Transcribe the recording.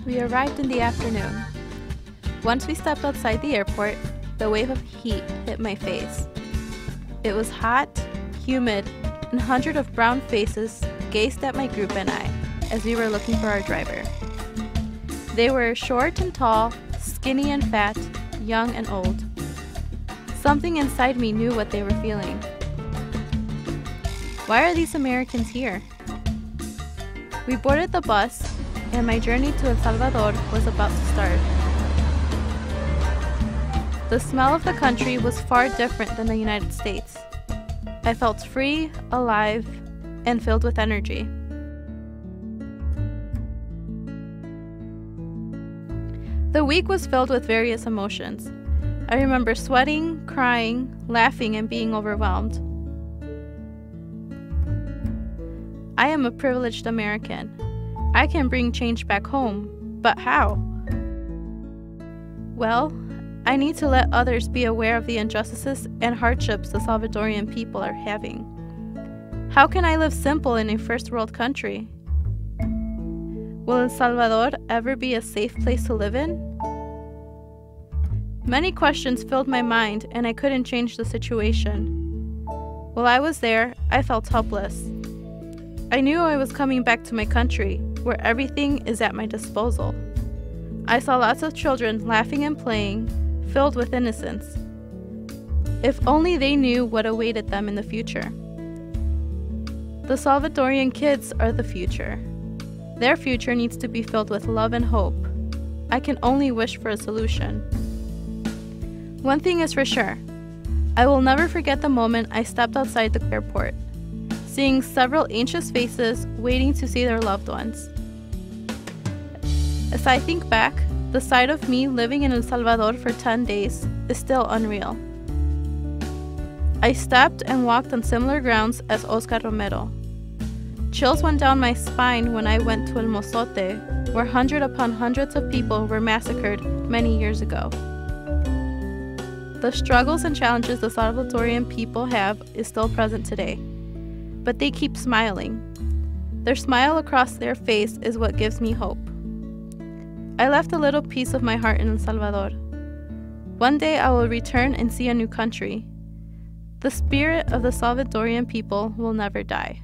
We arrived in the afternoon. Once we stepped outside the airport, the wave of heat hit my face. It was hot, humid, and hundreds of brown faces gazed at my group and I as we were looking for our driver. They were short and tall, skinny and fat, young and old. Something inside me knew what they were feeling. Why are these Americans here? We boarded the bus, and my journey to El Salvador was about to start. The smell of the country was far different than the United States. I felt free, alive, and filled with energy. The week was filled with various emotions. I remember sweating, crying, laughing, and being overwhelmed. I am a privileged American. I can bring change back home, but how? Well, I need to let others be aware of the injustices and hardships the Salvadorian people are having. How can I live simple in a first world country? Will El Salvador ever be a safe place to live in? Many questions filled my mind, and I couldn't change the situation. While I was there, I felt helpless. I knew I was coming back to my country, where everything is at my disposal. I saw lots of children laughing and playing, filled with innocence. If only they knew what awaited them in the future. The Salvadorian kids are the future. Their future needs to be filled with love and hope. I can only wish for a solution. One thing is for sure. I will never forget the moment I stepped outside the airport, seeing several anxious faces waiting to see their loved ones. As I think back, the sight of me living in El Salvador for 10 days is still unreal. I stepped and walked on similar grounds as Oscar Romero. Chills went down my spine when I went to El Mozote, where hundreds upon hundreds of people were massacred many years ago. The struggles and challenges the Salvadorian people have is still present today, but they keep smiling. Their smile across their face is what gives me hope. I left a little piece of my heart in El Salvador. One day I will return and see a new country. The spirit of the Salvadorian people will never die.